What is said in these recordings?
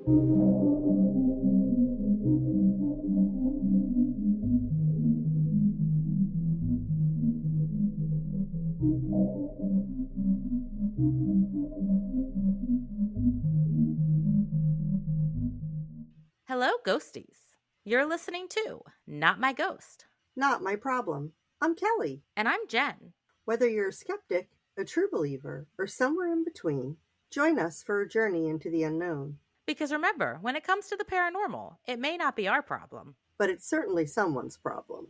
Hello, ghosties. You're listening to Not My Ghost. Not my problem. I'm Kelly. And I'm Jen. Whether you're a skeptic, a true believer, or somewhere in between, join us for a journey into the unknown. Because remember, when it comes to the paranormal, it may not be our problem, but it's certainly someone's problem.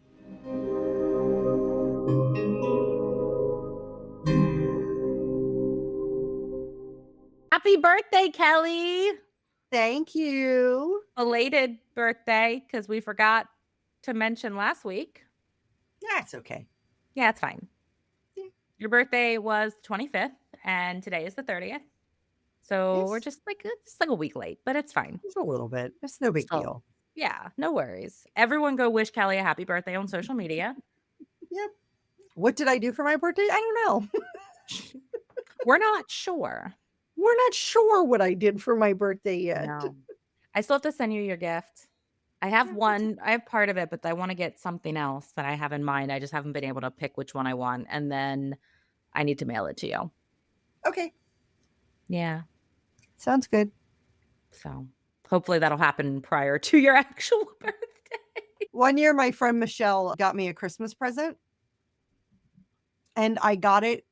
Happy birthday, Kelly! Thank you. Belated birthday, because we forgot to mention last week. That's okay. Yeah, it's fine. Yeah. Your birthday was the 25th, and today is the 30th. So Yes. we're just like a week late, but it's fine. Just a little bit. It's no big deal. Yeah, no worries. Everyone go wish Kelly a happy birthday on social media. Yep. What did I do for my birthday? I don't know. We're not sure. We're not sure what I did for my birthday yet. No. I still have to send you your gift. I have part of it, but I want to get something else that I have in mind. I just haven't been able to pick which one I want. And then I need to mail it to you. Okay. Yeah. Sounds good. So hopefully that'll happen prior to your actual birthday. One year, my friend Michelle got me a Christmas present. And I got it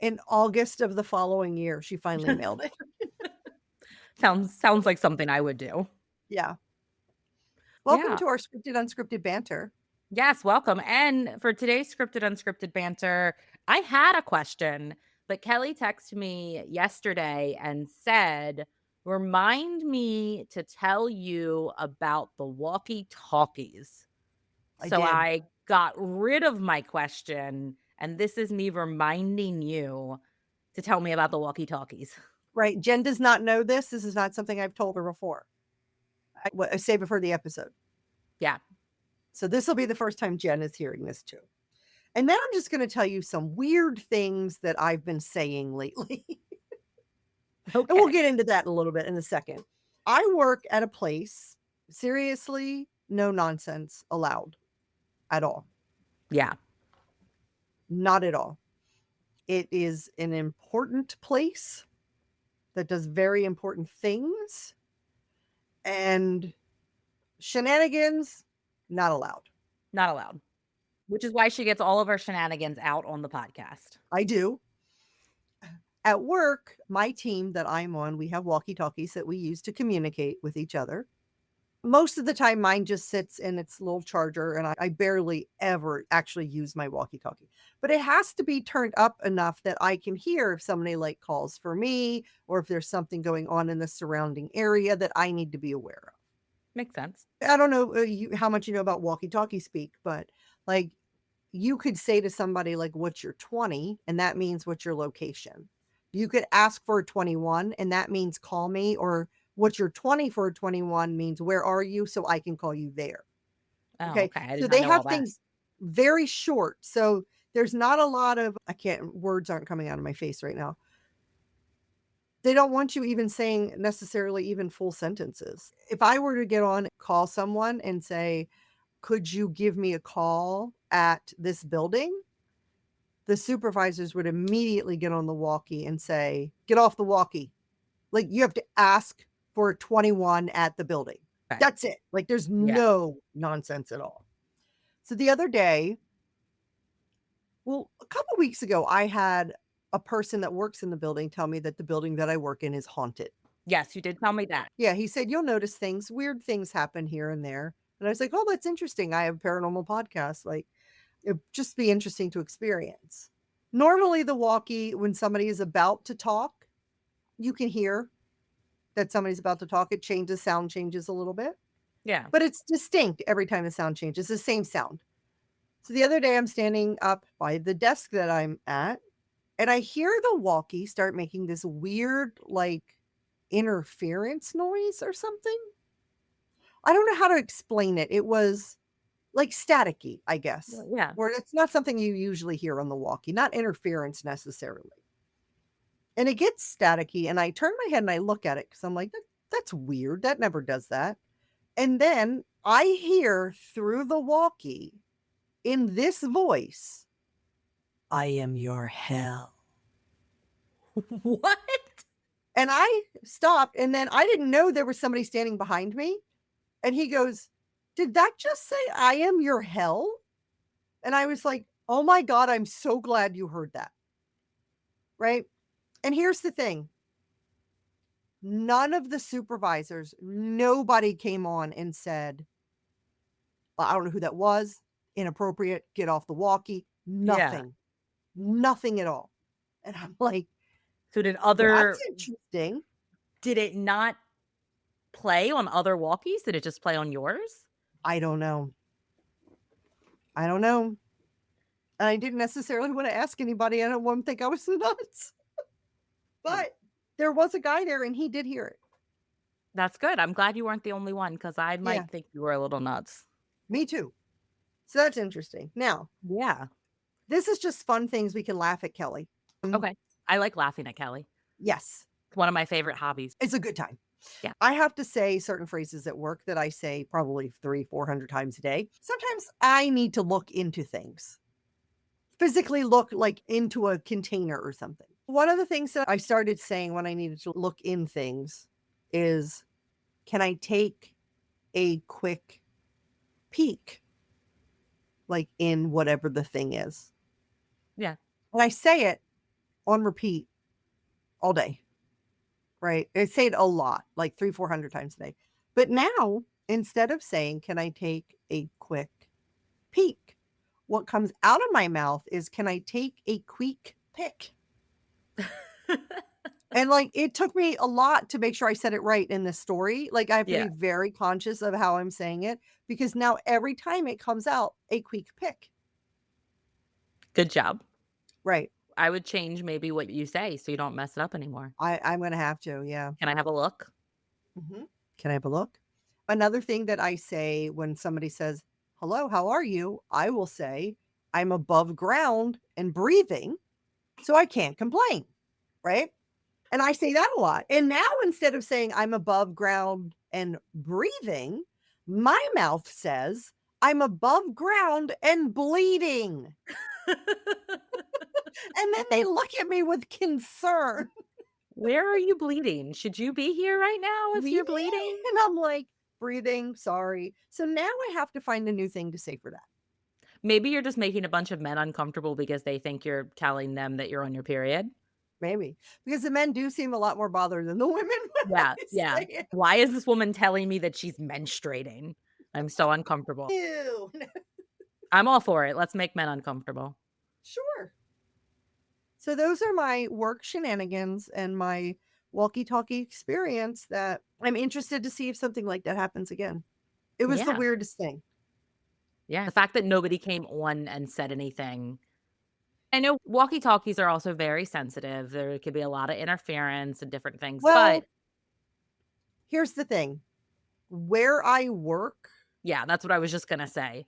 in August of the following year. She finally mailed it. Sounds like something I would do. Yeah. Welcome to our scripted, unscripted banter. Yes, welcome. And for today's scripted, unscripted banter, I had a question, but Kelly texted me yesterday and said, remind me to tell you about the walkie-talkies. I got rid of my question, and this is me reminding you to tell me about the walkie-talkies. Right. Jen does not know this. This is not something I've told her before. I say before the episode. Yeah. So this will be the first time Jen is hearing this too. And then I'm just going to tell you some weird things that I've been saying lately. Okay. And we'll get into that a little bit in a second. I work at a place, seriously, no nonsense allowed at all. Yeah. Not at all. It is an important place that does very important things. And shenanigans, not allowed. Not allowed. Which is why she gets all of our shenanigans out on the podcast. I do. At work, my team that I'm on, we have walkie-talkies that we use to communicate with each other. Most of the time, mine just sits in its little charger, and I barely ever actually use my walkie-talkie. But it has to be turned up enough that I can hear if somebody calls for me, or if there's something going on in the surrounding area that I need to be aware of. Makes sense. I don't know how much you know about walkie-talkie speak, but you could say to somebody what's your 20, and that means what's your location. You could ask for a 21, and that means call me, or what's your 20 for a 21 means where are you, so I can call you there. Okay. So they have things very short. So there's not a lot of, words aren't coming out of my face right now. They don't want you even saying necessarily even full sentences. If I were to get on, call someone and say, could you give me a call at this building? The supervisors would immediately get on the walkie and say, get off the walkie. You have to ask for a 21 at the building. Okay. That's it. There's no nonsense at all. So the other day, a couple weeks ago, I had a person that works in the building tell me that the building that I work in is haunted. Yes, you did tell me that. Yeah, he said, you'll notice weird things happen here and there. And I was like, oh, that's interesting. I have a paranormal podcast. It'd just be interesting to experience. Normally the walkie, when somebody is about to talk, you can hear that somebody's about to talk. Sound changes a little bit. Yeah. But it's distinct every time the sound changes, the same sound. So the other day I'm standing up by the desk that I'm at, and I hear the walkie start making this weird, interference noise or something. I don't know how to explain it. It was staticky, I guess. Yeah. Where it's not something you usually hear on the walkie, not interference necessarily. And it gets staticky, and I turn my head and I look at it because I'm like, That's weird. That never does that. And then I hear through the walkie in this voice, I am your hell. What? And I stopped, and then I didn't know there was somebody standing behind me. And he goes, "Did that just say I am your hell?" And I was like, "Oh my God, I'm so glad you heard that." Right? And here's the thing. None of the supervisors, nobody came on and said, "Well, I don't know who that was. Inappropriate. Get off the walkie." Yeah. Nothing. Nothing at all. And I'm like, So "That's interesting." did it not play on other walkies? Did it just play on yours? I don't know. I don't know. And I didn't necessarily want to ask anybody. I don't want to think I was nuts. But there was a guy there and he did hear it. That's good. I'm glad you weren't the only one because I Yeah, might think you were a little nuts. me too. So that's interesting. Now, Yeah. this is just fun things we can laugh at Kelly. Okay. I like laughing at Kelly. Yes, It's one of my favorite hobbies. it's a good time. Yeah. I have to say certain phrases at work that I say probably 300-400 times a day. Sometimes I need to look into things, physically look like into a container or something. One of the things that I started saying when I needed to look in things is, can I take a quick peek, like in whatever the thing is? Yeah. And I say it on repeat all day, right? I say it a lot, like 300-400 times a day. But now, instead of saying, can I take a quick peek? What comes out of my mouth is, can I take a quick pick? And like, it took me a lot to make sure I said it right in this story. Like, I have to Yeah. be very conscious of how I'm saying it because now every time it comes out, a quick pick. Good job. Right. I would change maybe what you say so you don't mess it up anymore. I'm going to have to. Yeah. Can I have a look? Mhm. Can I have a look? Another thing that I say when somebody says, "Hello, how are you?" I will say, "I'm above ground and breathing, so I can't complain." Right? And I say that a lot. And now instead of saying I'm above ground and breathing, my mouth says I'm above ground and bleeding. And then they look at me with concern. Where are you bleeding? Should you be here right now if you're Bleeding? bleeding? And I'm like, breathing, sorry. So now I have to find a new thing to say for that. Maybe you're just making a bunch of men uncomfortable because they think you're telling them that you're on your period. Maybe. Because the men do seem a lot more bothered than the women when Yeah, I yeah. say it. Why is this woman telling me that she's menstruating? I'm so uncomfortable. Ew. I'm all for it. Let's make men uncomfortable. Sure. So those are my work shenanigans and my walkie-talkie experience that I'm interested to see if something like that happens again. It was the Yeah, weirdest thing. yeah. The fact that nobody came on and said anything. I know walkie-talkies are also very sensitive. There could be a lot of interference and different things, but Well, here's the thing. Where I work, yeah, that's what I was just gonna say.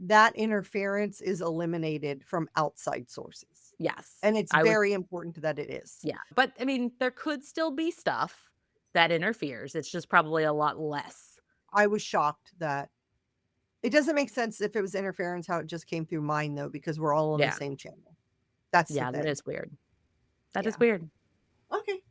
that interference is eliminated from outside sources. Yes, And it's I would very important that it is. yeah, but I mean, there could still be stuff that interferes. It's just probably a lot less. I was shocked that it doesn't make sense if it was interference how it just came through mine though, because we're all on the Yeah, same channel. That's the yeah, that thing. is weird. That is Yeah. weird. Okay.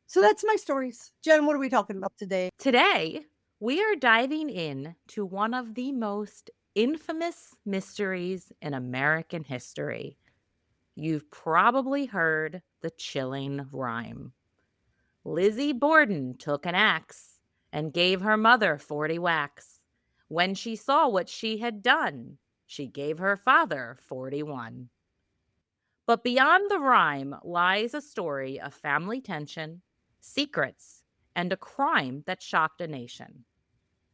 So that's my stories. Jen, what are we talking about today? Today, we are diving in to one of the most infamous mysteries in American history. You've probably heard the chilling rhyme. Lizzie Borden took an axe and gave her mother 40 whacks. When she saw what she had done, she gave her father 41. But beyond the rhyme lies a story of family tension, secrets, and a crime that shocked a nation.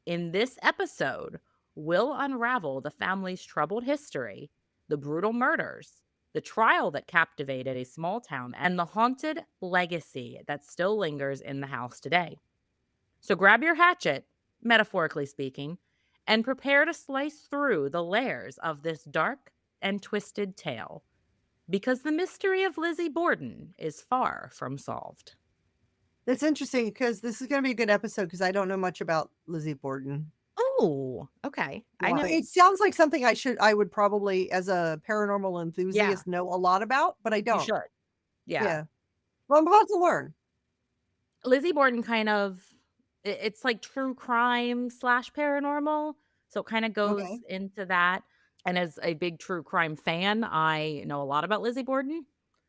In this episode, we'll unravel the family's troubled history, the brutal murders, the trial that captivated a small town, and the haunted legacy that still lingers in the house today. So grab your hatchet, metaphorically speaking, and prepare to slice through the layers of this dark and twisted tale, because the mystery of Lizzie Borden is far from solved. That's interesting because this is gonna be a good episode because I don't know much about Lizzie Borden. Oh, okay. I Yeah, know. it sounds like something I would probably, as a paranormal Yeah, enthusiast, know a lot about, but I you don't. should. Yeah. Yeah. Well, I'm about to learn. Lizzie Borden kind of it's like true crime slash paranormal, so it kinda goes Okay. into that, and as a big true crime fan, I know a lot about Lizzie Borden,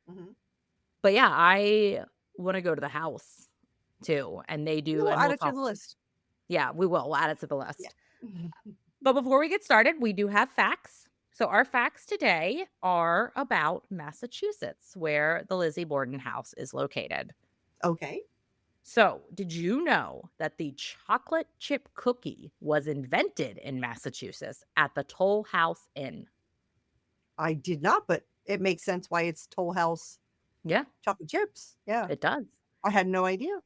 Mhm. but yeah, I wanna go to the house too, and they Yeah, do we'll and add we'll it to talk the list. yeah, we will, we'll add it to the Yeah. list. But before we get started, we do have facts. So our facts today are about Massachusetts, where the Lizzie Borden house is located. Okay. So, did you know that the chocolate chip cookie was invented in Massachusetts at the Toll House Inn? I did not, but it makes sense why it's Toll House Yeah, chocolate chips. Yeah. it does. I had no idea.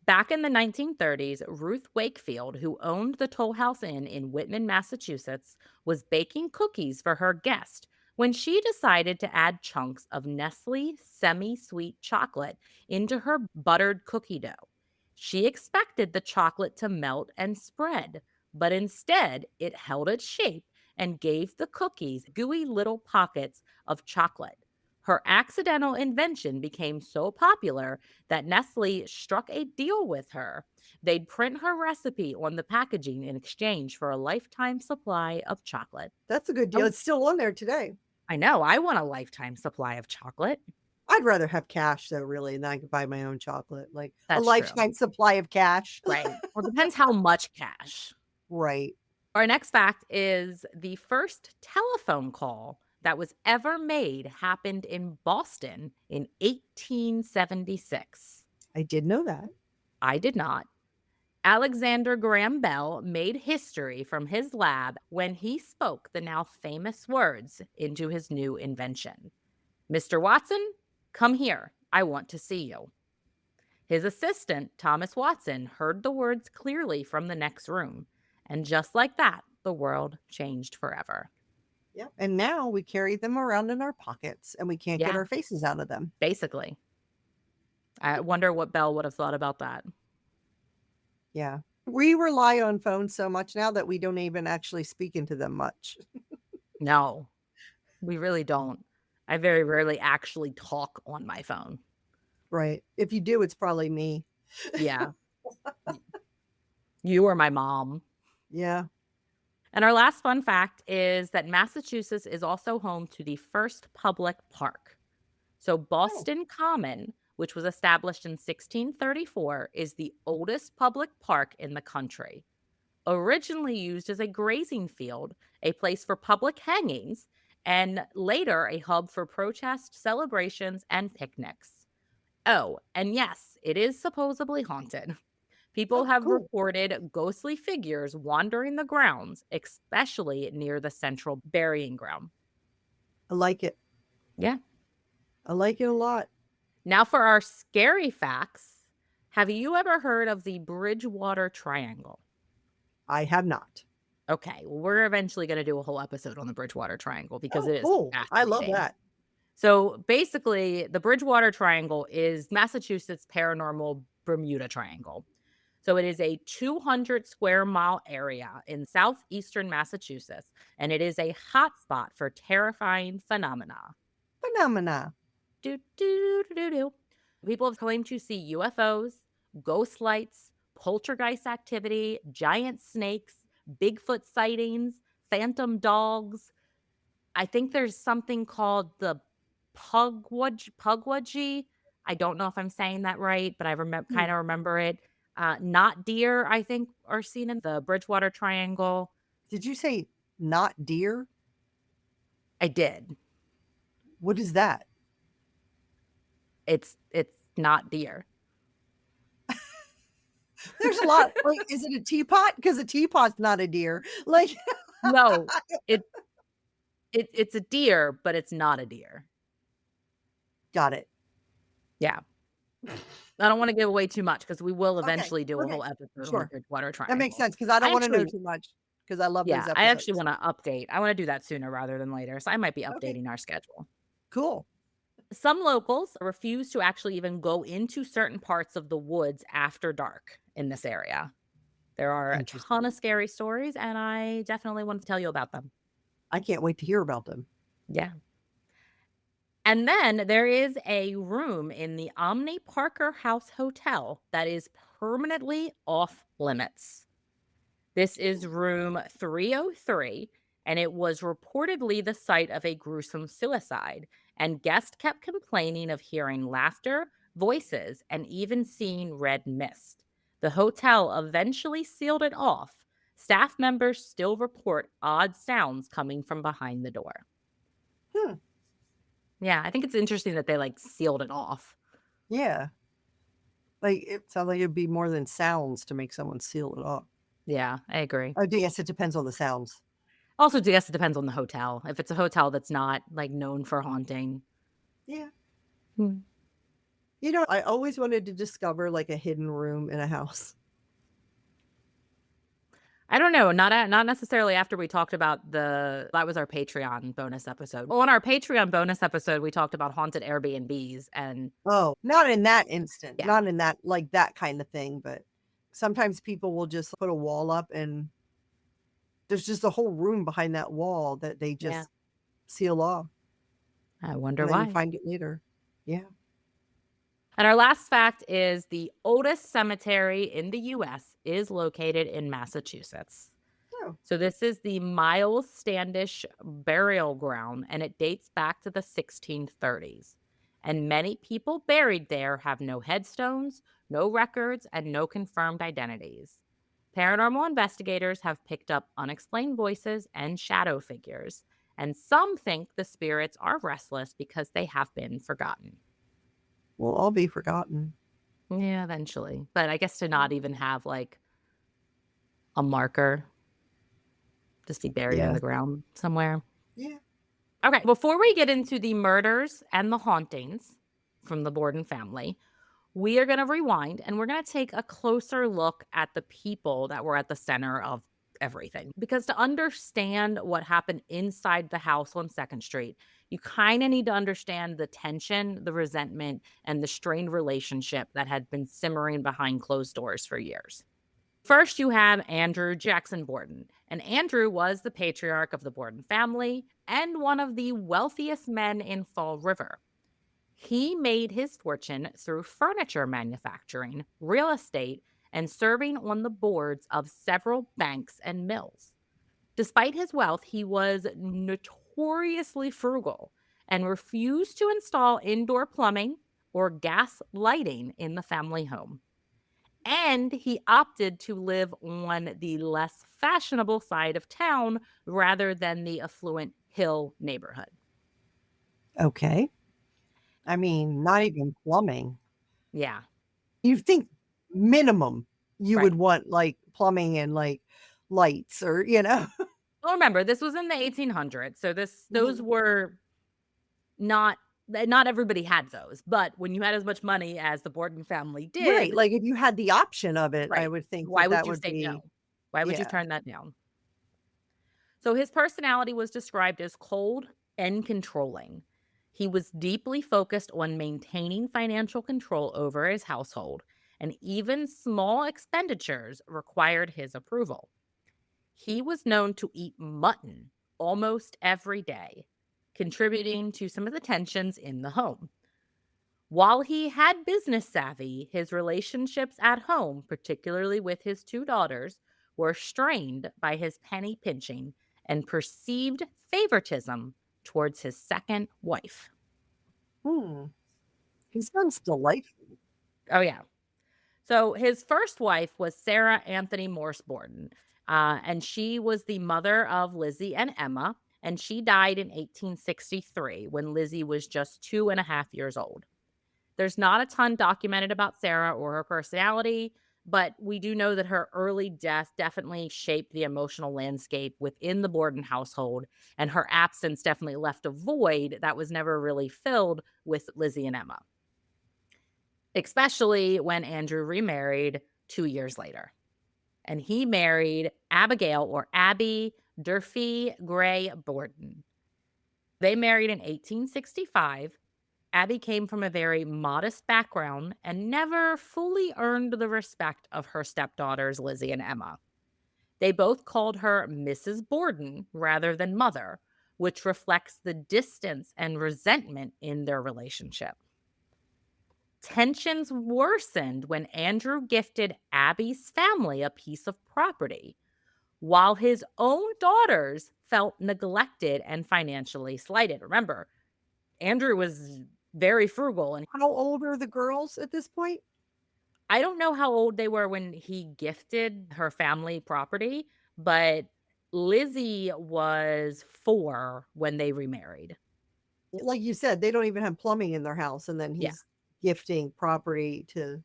Back in the 1930s, Ruth Wakefield, who owned the Toll House Inn in Whitman, Massachusetts, was baking cookies for her guest when she decided to add chunks of Nestle semi sweet chocolate into her buttered cookie dough. She expected the chocolate to melt and spread, but instead it held its shape and gave the cookies gooey little pockets of chocolate. Her accidental invention became so popular that Nestle struck a deal with her. They'd print her recipe on the packaging in exchange for a lifetime supply of chocolate. That's a good deal. Oh, It's still on there today. I know. I want a lifetime supply of chocolate. I'd rather have cash though, really, and then I could buy my own chocolate, like a That's true. lifetime supply of cash. Right. Well, it depends how much cash. Right. Our next fact is the first telephone call that was ever made happened in Boston in 1876. I did know that. I did not. Alexander Graham Bell made history from his lab when he spoke the now famous words into his new invention. Mr. Watson, come here. I want to see you. His assistant, Thomas Watson, heard the words clearly from the next room. And just like that, the world changed forever. Yep. And now we carry them around in our pockets and we can't get Yeah, our faces out of them. basically. I wonder what Bell would have thought about that. Yeah. We rely on phones so much now that we don't even actually speak into them much. No, we really don't. I very rarely actually talk on my phone. Right. If you do, it's probably me. Yeah. Y You or my mom. Yeah. And our last fun fact is that Massachusetts is also home to the first public park. So Oh, Boston Common, which was established in 1634, is the oldest public park in the country. Originally used as a grazing field, a place for public hangings, and later a hub for protest celebrations and picnics. Oh, and yes, it is supposedly haunted. People oh, have cool. reported ghostly figures wandering the grounds, especially near the central burying ground. I like it. Yeah. I like it a lot. Now for our scary facts. Have you ever heard of the Bridgewater Triangle? I have not. Okay, well, we're eventually going to do a whole episode on the Bridgewater Triangle because Oh, it is cool. I love fascinating. that. So basically, the Bridgewater Triangle is Massachusetts' paranormal Bermuda Triangle. So it is a 200 square mile area in southeastern Massachusetts, and it is a hotspot for terrifying phenomena. Phenomena. Do, do, do, do, do. People have claimed to see UFOs, ghost lights, poltergeist activity, giant snakes, Bigfoot sightings, phantom dogs. I think there's something called the pugwudgie. I don't know if I'm saying that right, but I remember Hmm. kind of remember it. Not deer, I think, are seen in the Bridgewater Triangle. Did you say not deer? I did. What is that? It's not deer. There's a lot. Like, is it a teapot? Because a teapot's not a deer. Like, No, it it's a deer, but it's not a deer. got it. Yeah. I don't wanna give away too much because we will Okay. eventually do a Okay. whole episode on the Sure. Bridgewater That makes Triangle. sense because I don't I want to know actually too much because I love those yeah, I actually episodes. wanna update. I wanna do that sooner rather than later, so I might be Okay. updating our schedule. Cool. Some locals refuse to actually even go into certain parts of the woods after dark in this area. There are a ton Interesting. of scary stories, and I definitely want to tell you about them. I can't wait to hear about them. Yeah. And then there is a room in the Omni Parker House Hotel that is permanently off limits. This is room 303, and it was reportedly the site of a gruesome suicide. And guests kept complaining of hearing laughter, voices, and even seeing red mist. The hotel eventually sealed it off. Staff members still report odd sounds coming from behind the door. Hmm. Yeah, I think it's interesting that they like sealed it off. Yeah. Like, it sounds like it'd be more than sounds to make someone seal it off. Yeah, I agree. Oh, yes, it depends on the sounds. Also, I guess it depends on the hotel. If it's a hotel that's not like known for haunting. Yeah. Hmm. I always wanted to discover, like, a hidden room in a house. I don't know, not necessarily after we talked about that was our Patreon bonus episode. Well, on our Patreon bonus episode, we talked about haunted Airbnbs and Oh, not in that instant, yeah, not in that like, that kinda thing, but sometimes people will just put a wall up and there's just a whole room behind that wall that they yeah. just seal off, I wonder and then you why. find it later. Yeah. And our last fact is the oldest cemetery in the US is located in Massachusetts. Oh. So this is the Miles Standish Burial Ground, and it dates back to the 1630s. And many people buried there have no headstones, no records, and no confirmed identities. Paranormal investigators have picked up unexplained voices and shadow figures, and some think the spirits are restless because they have been forgotten. Will all be forgotten. Yeah, eventually. But I guess to Mm. not even have like a marker, just be buried in Yeah. the ground somewhere. Yeah. Okay, before we get into the murders and the hauntings from the Borden family, we are going to rewind and we're going to take a closer look at the people that were at the center of everything. Because to understand what happened inside the house on Second Street, you kind of need to understand the tension, the resentment, and the strained relationship that had been simmering behind closed doors for years. First, you have Andrew Jackson Borden, and Andrew was the patriarch of the Borden family and one of the wealthiest men in Fall River. He made his fortune through furniture manufacturing, real estate, and serving on the boards of several banks and mills. Despite his wealth, he was notoriously frugal and refused to install indoor plumbing or gas lighting in the family home. And he opted to live on the less fashionable side of town rather than the affluent hill neighborhood. Okay. I mean, not even plumbing. Yeah, You'd think minimum you right. would want, like, plumbing and, like, lights or, Well, remember, this was in the 1800s, so those Mhm. were not everybody had those, but when you had as much money as the Borden family Right, did, like, if you had the option of it, I right, would think why that would that you would say no? be Why would you yeah. turn that down? So his personality was described as cold and controlling. He was deeply focused on maintaining financial control over his household, and even small expenditures required his approval. He was known to eat mutton almost every day, contributing to some of the tensions in the home. While he had business savvy, his relationships at home, particularly with his two daughters, were strained by his penny pinching and perceived favoritism towards his second wife. Hmm, he sounds delightful. Oh, yeah. So his first wife was Sarah Anthony Morse Borden, and she was the mother of Lizzie and Emma, and she died in 1863 when Lizzie was just 2.5 years old. There's not a ton documented about Sarah or her personality, but we do know that her early death definitely shaped the emotional landscape within the Borden household, and her absence definitely left a void that was never really filled with Lizzie and Emma, especially when Andrew remarried 2 years later. And he married Abigail or Abby Durfee Gray Borden. They married in 1865. Abby came from a very modest background and never fully earned the respect of her stepdaughters, Lizzie and Emma. They both called her Mrs. Borden rather than mother, which reflects the distance and resentment in their relationship. Tensions worsened when Andrew gifted Abby's family a piece of property, while his own daughters felt neglected and financially slighted. Remember, Andrew was very frugal, and How old are the girls at this point? I don't know how old they were when he gifted her family property, but Lizzie was 4 when they remarried. Like you said, they don't even have plumbing in their house, and then Yeah, he's gifting property to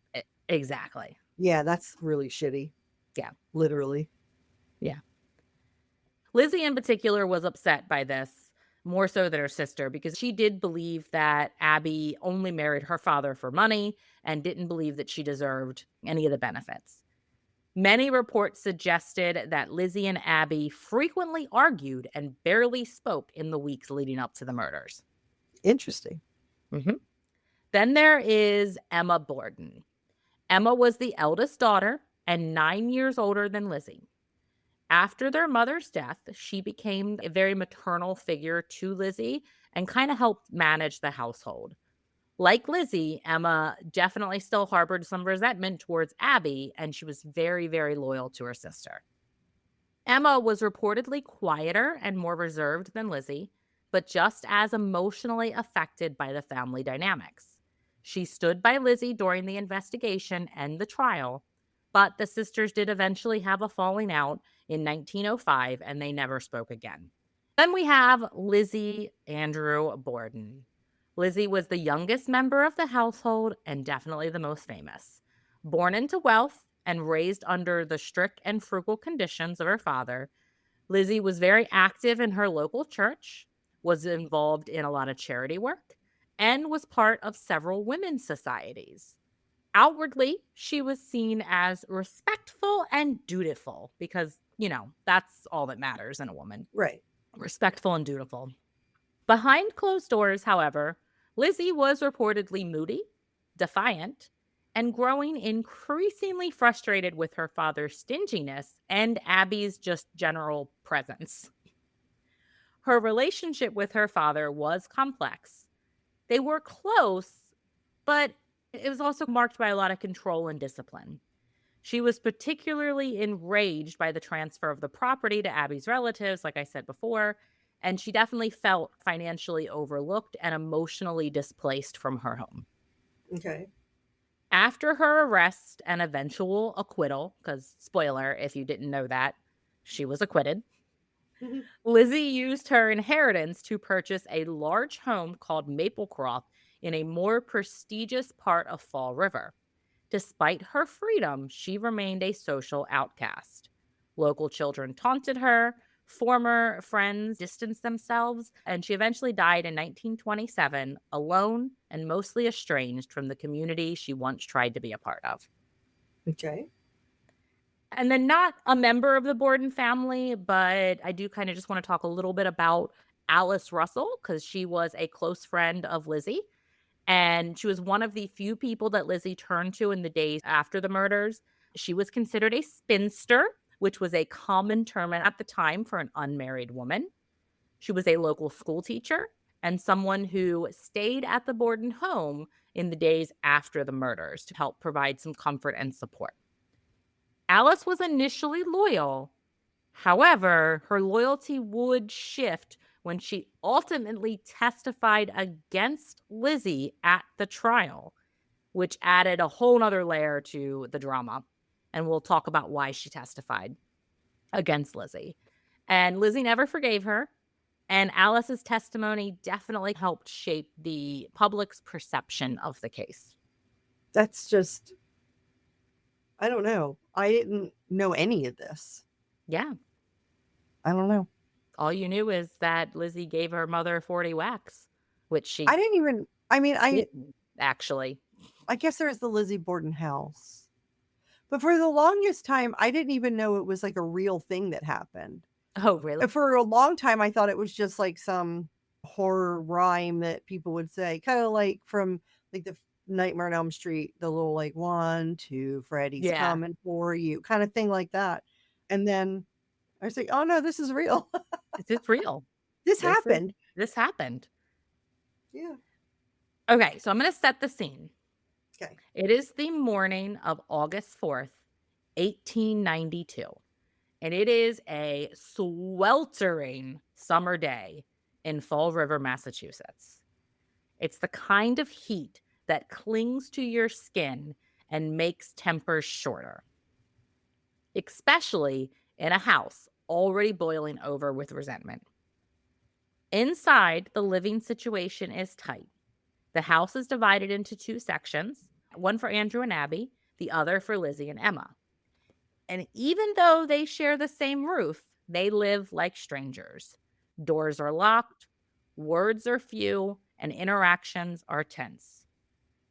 exactly. yeah, that's really shitty, Yeah, literally. yeah. Lizzie in particular was upset by this more so than her sister because she did believe that Abby only married her father for money and didn't believe that she deserved any of the benefits. Many reports suggested that Lizzie and Abby frequently argued and barely spoke in the weeks leading up to the murders. Interesting. Mhm. Then there is Emma Borden. Emma was the eldest daughter and 9 years older than Lizzie. After their mother's death, she became a very maternal figure to Lizzie and kind of helped manage the household. Like Lizzie, Emma definitely still harbored some resentment towards Abby, and she was very, very loyal to her sister. Emma was reportedly quieter and more reserved than Lizzie, but just as emotionally affected by the family dynamics. She stood by Lizzie during the investigation and the trial, but the sisters did eventually have a falling out in 1905 and they never spoke again. Then we have Lizzie Andrew Borden. Lizzie was the youngest member of the household and definitely the most famous. Born into wealth and raised under the strict and frugal conditions of her father, Lizzie was very active in her local church, was involved in a lot of charity work, and was part of several women's societies. Outwardly, she was seen as respectful and dutiful because, that's all that matters in a woman. Right. Respectful and dutiful. Behind closed doors, however, Lizzie was reportedly moody, defiant, and growing increasingly frustrated with her father's stinginess and Abby's just general presence. Her relationship with her father was complex. They were close, but it was also marked by a lot of control and discipline. She was particularly enraged by the transfer of the property to Abby's relatives, like I said before, and she definitely felt financially overlooked and emotionally displaced from her home. Okay. After her arrest and eventual acquittal, because spoiler, if you didn't know that, she was acquitted, Mhm. Lizzie used her inheritance to purchase a large home called Maplecroft in a more prestigious part of Fall River. Despite her freedom, she remained a social outcast. Local children taunted her, former friends distanced themselves, and she eventually died in 1927, alone and mostly estranged from the community she once tried to be a part of. Okay. And then, not a member of the Borden family, but I do kind of just want to talk a little bit about Alice Russell because she was a close friend of Lizzie. And she was one of the few people that Lizzie turned to in the days after the murders. She was considered a spinster, which was a common term at the time for an unmarried woman. She was a local school teacher and someone who stayed at the Borden home in the days after the murders to help provide some comfort and support. Alice was initially loyal. However, her loyalty would shift when she ultimately testified against Lizzie at the trial, which added a whole nother layer to the drama. And we'll talk about why she testified against Lizzie. And Lizzie never forgave her. And Alice's testimony definitely helped shape the public's perception of the case. That's just I don't know. I didn't know any of this. Yeah. I don't know. All you knew is that Lizzie gave her mother 40 whacks, which I she didn't even I mean, didn't actually. I guess there's the Lizzie Borden house. But for the longest time, I didn't even know it was like a real thing that happened. Oh, really? And for a long time, I thought it was just like some horror rhyme that people would say, kinda like from, like, the Nightmare on Elm Street, the little, like, "1, 2, Freddy's Yeah. coming for you," kinda thing like that, and then I was like, "Oh, no, this is real. This is real. This This is happened." this happened. Yeah. Okay, so I'm gonna set the scene. Okay. It is the morning of August 4th, 1892, and it is a sweltering summer day in Fall River, Massachusetts. It's the kind of heat that clings to your skin and makes tempers shorter, especially in a house already boiling over with resentment. Inside, the living situation is tight. The house is divided into two sections, one for Andrew and Abby, the other for Lizzie and Emma. And even though they share the same roof, they live like strangers. Doors are locked, words are few, and interactions are tense.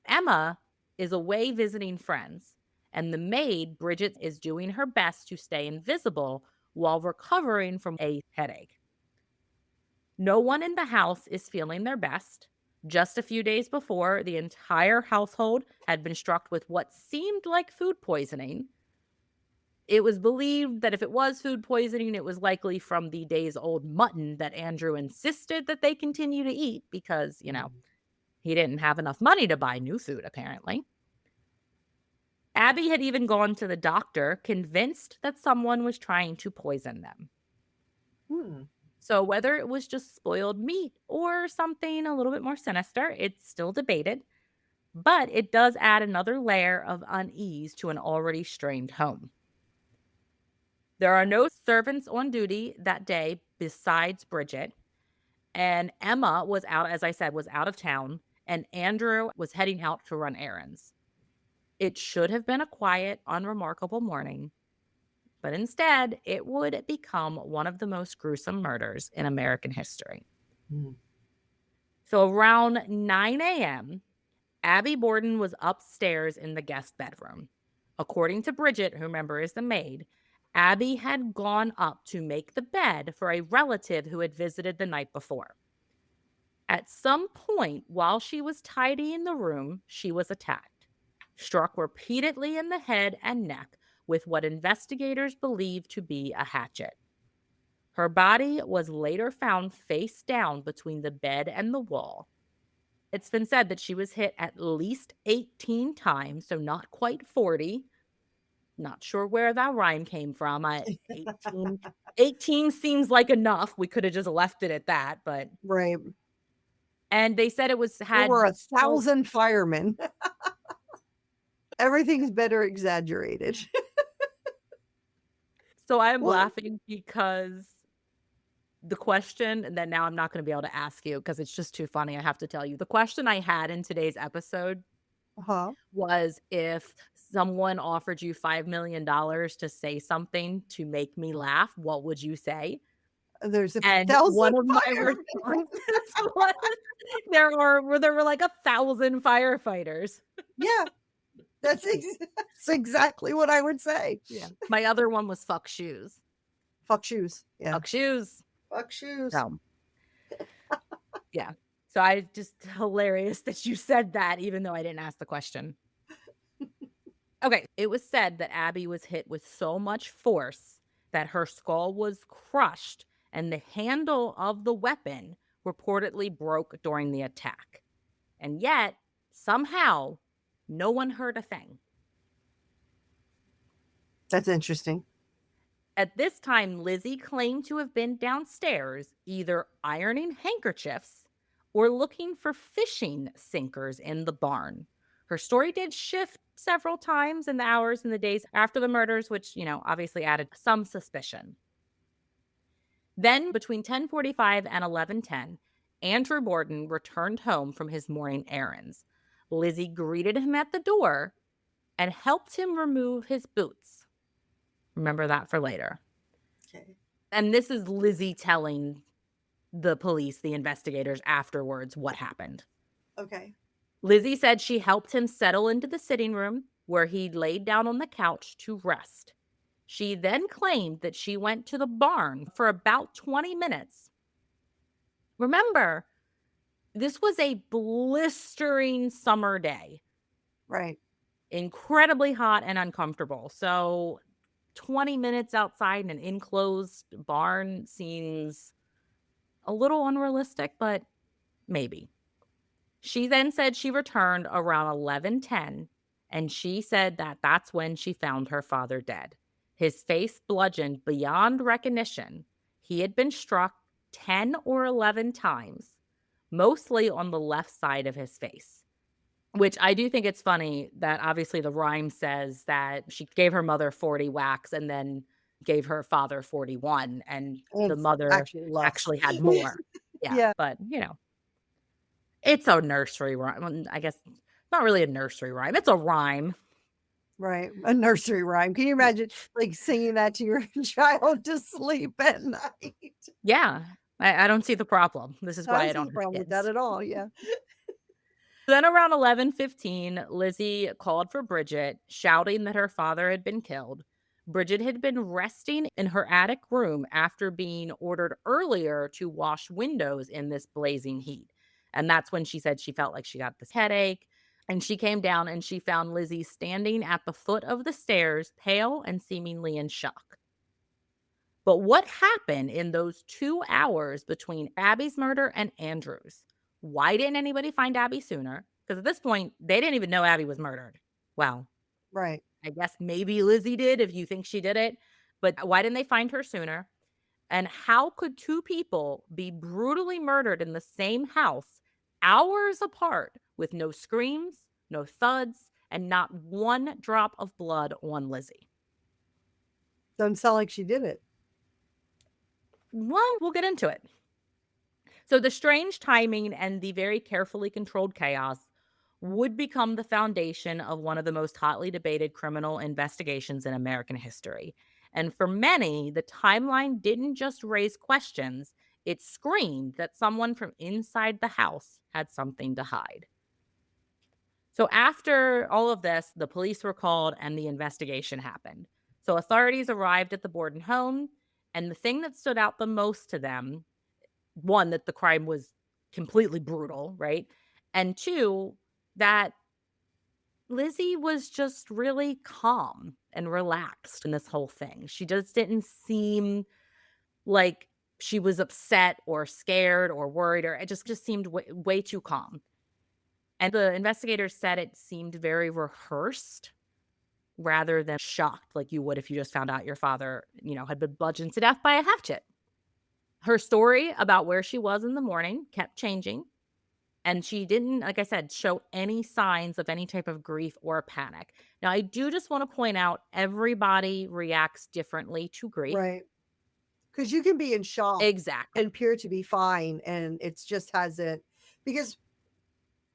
Emma is away visiting friends, and the maid, Bridget, is doing her best to stay invisible while recovering from a headache. No one in the house is feeling their best. Just a few days before, the entire household had been struck with what seemed like food poisoning. It was believed that if it was food poisoning, it was likely from the days old mutton that Andrew insisted that they continue to eat because, Mhm. he didn't have enough money to buy new food, apparently. Abby had even gone to the doctor, convinced that someone was trying to poison them. Hmm. So, whether it was just spoiled meat or something a little bit more sinister, it's still debated, but it does add another layer of unease to an already strained home. There are no servants on duty that day besides Bridget, and Emma was out, as I said, was out of town, and Andrew was heading out to run errands. It should have been a quiet, unremarkable morning, but instead, it would become one of the most gruesome murders in American history. Mm. So around 9 a.m., Abby Borden was upstairs in the guest bedroom. According to Bridget, who remember is the maid, Abby had gone up to make the bed for a relative who had visited the night before. At some point while she was tidying the room, she was attacked, struck repeatedly in the head and neck with what investigators believe to be a hatchet. Her body was later found face down between the bed and the wall. It's been said that she was hit at least 18 times, so not quite 40. Not sure where that rhyme came from. 18 seems like enough. We could have just left it at that, but Right. and they said it was There were had so 1,000 firemen. Everything's better exaggerated. so I'm Well, laughing because the question and then now I'm not gonna be able to ask you because it's just too funny, I have to tell you. The question I had in today's episode huh? was if someone offered you $5,000,000 to say something to make me laugh, what would you say? There's a And 1,000 one of my firemen. responses was there were like 1,000 firefighters. Yeah, that's exactly what I would say. Yeah. My other one was fuck shoes. Fuck shoes. Yeah. Fuck shoes. Fuck shoes. So, yeah. So I just hilarious that you said that even though I didn't ask the question. Okay, it was said that Abby was hit with so much force that her skull was crushed and the handle of the weapon reportedly broke during the attack. And yet, somehow, no one heard a thing. That's interesting. At this time, Lizzie claimed to have been downstairs either ironing handkerchiefs or looking for fishing sinkers in the barn. Her story did shift several times in the hours and the days after the murders, which, obviously added some suspicion. Then, between 10:45 and 11:10, Andrew Borden returned home from his morning errands. Lizzie greeted him at the door and helped him remove his boots. Remember that for later. Okay. And this is Lizzie telling the police, the investigators afterwards, what happened. Okay. Lizzie said she helped him settle into the sitting room where he laid down on the couch to rest. She then claimed that she went to the barn for about 20 minutes. Remember, this was a blistering summer day, Right. incredibly hot and uncomfortable. So 20 minutes outside in an enclosed barn seems a little unrealistic, but maybe. She then said she returned around 11:10, and she said that that's when she found her father dead. His face bludgeoned beyond recognition. He had been struck 10 or 11 times, mostly on the left side of his face. Which I do think it's funny that obviously the rhyme says that she gave her mother 40 whacks and then gave her father 41, and the It's mother actually less. actually had more. Yeah, Yeah, but, it's a nursery rhyme. Well, I guess not really a nursery rhyme, it's a rhyme. right. A nursery rhyme. Can you Yeah. imagine, like, singing that to your child to sleep at night? Yeah, I don't see the problem. This is I why don't I see don't the have problem with that kids. at all, yeah. Then around 11:15, Lizzie called for Bridget, shouting that her father had been killed. Bridget had been resting in her attic room after being ordered earlier to wash windows in this blazing heat. And that's when she said she felt like she got this headache. And she came down and she found Lizzie standing at the foot of the stairs, pale and seemingly in shock. But what happened in those 2 hours between Abby's murder and Andrew's? Why didn't anybody find Abby sooner? Because at this point, they didn't even know Abby was murdered. Well, Right. I guess maybe Lizzie did if you think she did it, but why didn't they find her sooner? And how could 2 people be brutally murdered in the same house hours apart with no screams, no thuds, and not one drop of blood on Lizzie? Doesn't sound like she did it. Well, we'll get into it. So the strange timing and the very carefully controlled chaos would become the foundation of one of the most hotly debated criminal investigations in American history. And for many, the timeline didn't just raise questions, it screamed that someone from inside the house had something to hide. So after all of this, the police were called and the investigation happened. So authorities arrived at the Borden home, and the thing that stood out the most to them, one, that the crime was completely brutal, right? And two, that Lizzie was just really calm and relaxed in this whole thing. She just didn't seem like she was upset or scared or worried, or it just seemed way too calm. And the investigators said it seemed very rehearsed rather than shocked like you would if you just found out your father, had been bludgeoned to death by a hatchet. Her story about where she was in the morning kept changing. And she didn't, like I said, show any signs of any type of grief or panic. Now, I do just want to point out everybody reacts differently to grief. Right. Because you can be in shock Exactly. and appear to be fine, and it's just hasn't because,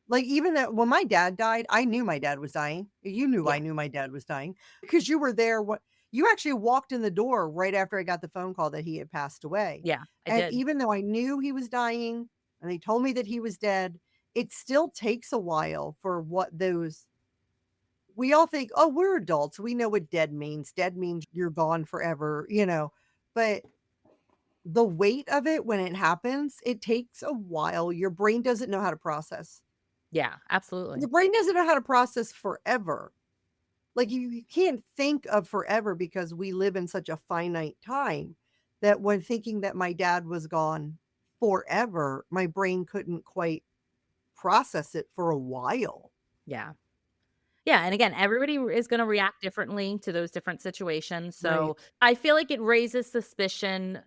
like, even that when my dad died, I knew my dad was dying. You knew Yeah. I knew my dad was dying because you were there. What you actually walked in the door right after I got the phone call that he had passed away. Yeah, I And did. even though I knew he was dying and they told me that he was dead, it still takes a while for what those we all think, oh, we're adults. We know what dead means. Dead means you're gone forever. But the weight of it when it happens, it takes a while. Your brain doesn't know how to process. Yeah, The absolutely. brain doesn't know how to process forever. Like, you can't think of forever because we live in such a finite time that when thinking that my dad was gone forever, my brain couldn't quite process it for a while. Yeah. Yeah. And again, everybody is going to react differently to those different situations. Right. So I feel like it raises suspicion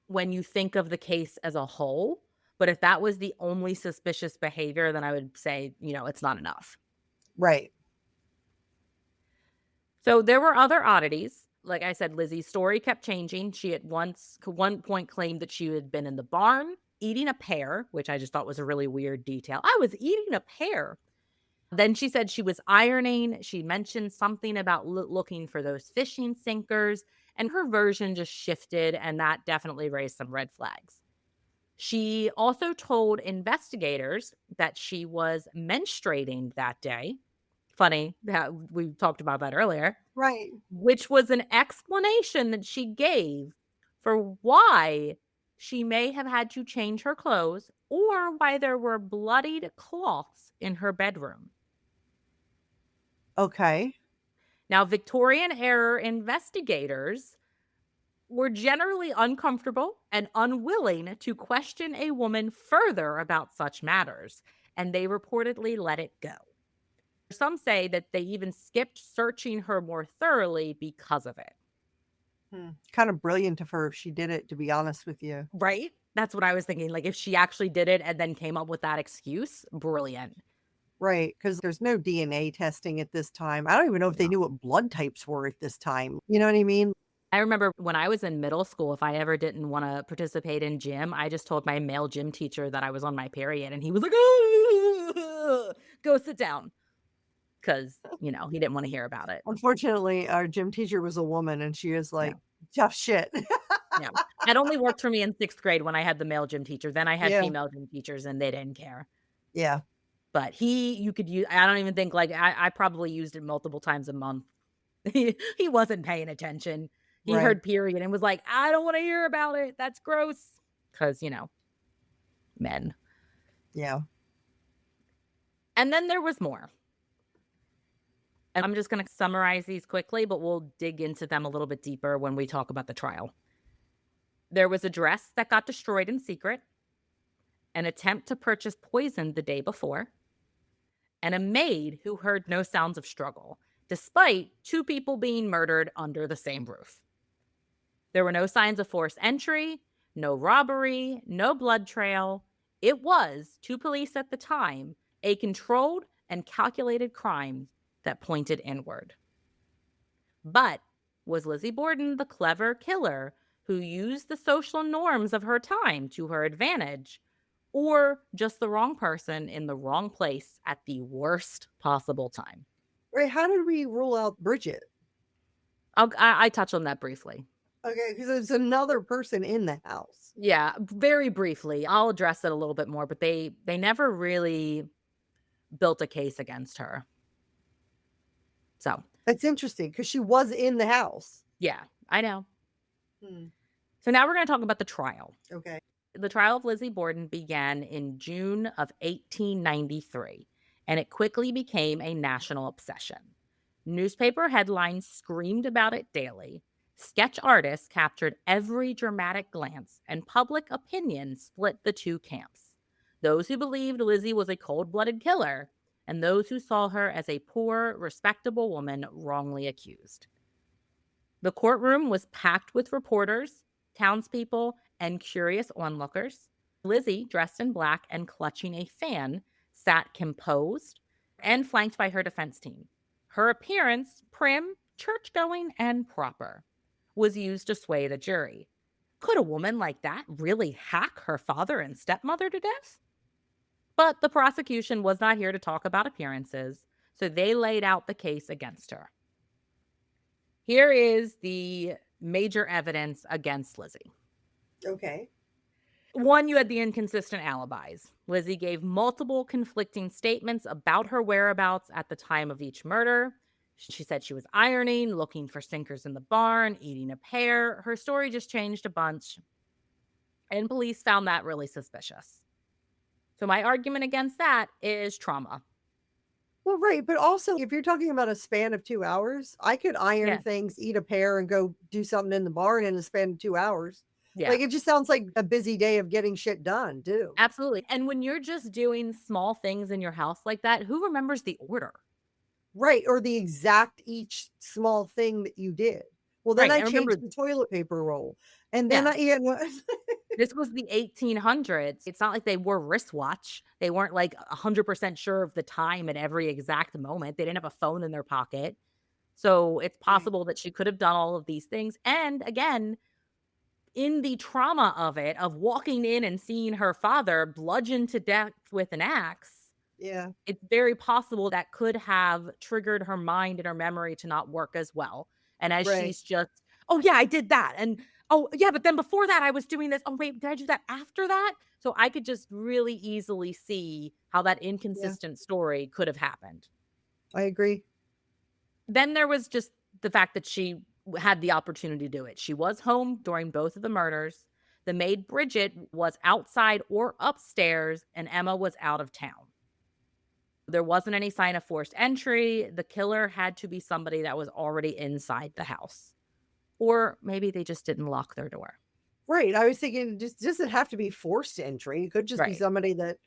when you think of the case as a whole. But if that was the only suspicious behavior, then I would say, it's not enough. Right. So there were other oddities. Like I said, Lizzie's story kept changing. She at one point claimed that she had been in the barn eating a pear, which I just thought was a really weird detail. I was eating a pear. Then she said she was ironing. She mentioned something about looking for those fishing sinkers, and her version just shifted, and that definitely raised some red flags. She also told investigators that she was menstruating that day. Funny that we talked about that earlier, Right. which was an explanation that she gave for why she may have had to change her clothes or why there were bloodied cloths in her bedroom. Okay. Now, Victorian era investigators were generally uncomfortable and unwilling to question a woman further about such matters, and they reportedly let it go. Some say that they even skipped searching her more thoroughly because of it. Kind of brilliant of her if she did it, to be honest with you. Right? That's what I was thinking. Like, if she actually did it and then came up with that excuse, brilliant. Right, because there's no DNA testing at this time. I don't even know if they No. knew what blood types were at this time. You know what I mean? I remember when I was in middle school, if I ever didn't want to participate in gym, I just told my male gym teacher that I was on my period, and he was like, "Ah, go sit down," because he didn't want to hear about it. Unfortunately, our gym teacher was a woman, and she was Yeah, like, "Tough shit." yeah. That only worked for me in 6th grade when I had the male gym teacher. Then I had Yeah, female gym teachers, and they didn't care. yeah, But you could use. I don't even think like I probably used it multiple times a month. He wasn't paying attention. He right, heard period and was like, "I don't wanna hear about it. That's gross." 'Cause, men. yeah. And then there was more. And I'm just gonna summarize these quickly, but we'll dig into them a little bit deeper when we talk about the trial. There was a dress that got destroyed in secret, an attempt to purchase poison the day before, and a maid who heard no sounds of struggle, despite 2 people being murdered under the same roof. There were no signs of forced entry, no robbery, no blood trail. It was, to police at the time, a controlled and calculated crime that pointed inward. But was Lizzie Borden the clever killer who used the social norms of her time to her advantage, or just the wrong person in the wrong place at the worst possible time? Right, how did we rule out Bridget? I touch on that briefly. Okay, because there's another person in the house. Yeah, very briefly. I'll address it a little bit more, but they never really built a case against her. So, That's interesting because she was in the house. yeah, I know. Hmm, So now we're going to talk about the trial. okay. The trial of Lizzie Borden began in June of 1893, and it quickly became a national obsession. Newspaper headlines screamed about it daily. Sketch artists captured every dramatic glance, and public opinion split the two camps. Those who believed Lizzie was a cold blooded killer, and those who saw her as a poor, respectable woman wrongly accused. The courtroom was packed with reporters, townspeople, and curious onlookers. Lizzie, dressed in black and clutching a fan, sat composed and flanked by her defense team. Her appearance, prim, church going, and proper, was used to sway the jury. Could a woman like that really hack her father and stepmother to death? But the prosecution was not here to talk about appearances, so they laid out the case against her. Here is the major evidence against Lizzie. Okay. One, you had the inconsistent alibis. Lizzie gave multiple conflicting statements about her whereabouts at the time of each murder. She said she was ironing, looking for sinkers in the barn, eating a pear. Her story just changed a bunch, and police found that really suspicious. So, my argument against that is trauma. Well, right, but also, if you're talking about a span of 2 hours, I could iron Yeah. things, eat a pear, and go do something in the barn in a span of 2 hours. Yeah. Like, it just sounds like a busy day of getting shit done, too. Absolutely. And when you're just doing small things in your house like that, who remembers the order? Right, or the exact each small thing that you did. Well, then Right. I And remember, changed the toilet paper roll, and then yeah, I you know this was the 1800s. It's not like they wore wristwatch. They weren't like 100% sure of the time at every exact moment. They didn't have a phone in their pocket. So it's Right, possible that she could have done all of these things. And again, in the trauma of it, of walking in and seeing her father bludgeoned to death with an axe, yeah, it's very possible that could have triggered her mind and her memory to not work as well. And as right, she's just, "Oh, yeah, I did that." And, "Oh, yeah, but then before that, I was doing this. Oh, wait, did I do that after that?" So I could just really easily see how that yeah, inconsistent story could have happened. I agree. Then there was just the fact that she had the opportunity to do it. She was home during both of the murders. The maid Bridget was outside or upstairs, and Emma was out of town. There wasn't any sign of forced entry. The killer had to be somebody that was already inside the house. Or maybe they just didn't lock their door. Right, I was thinking, just doesn't have to be forced entry. It could just be Right. somebody that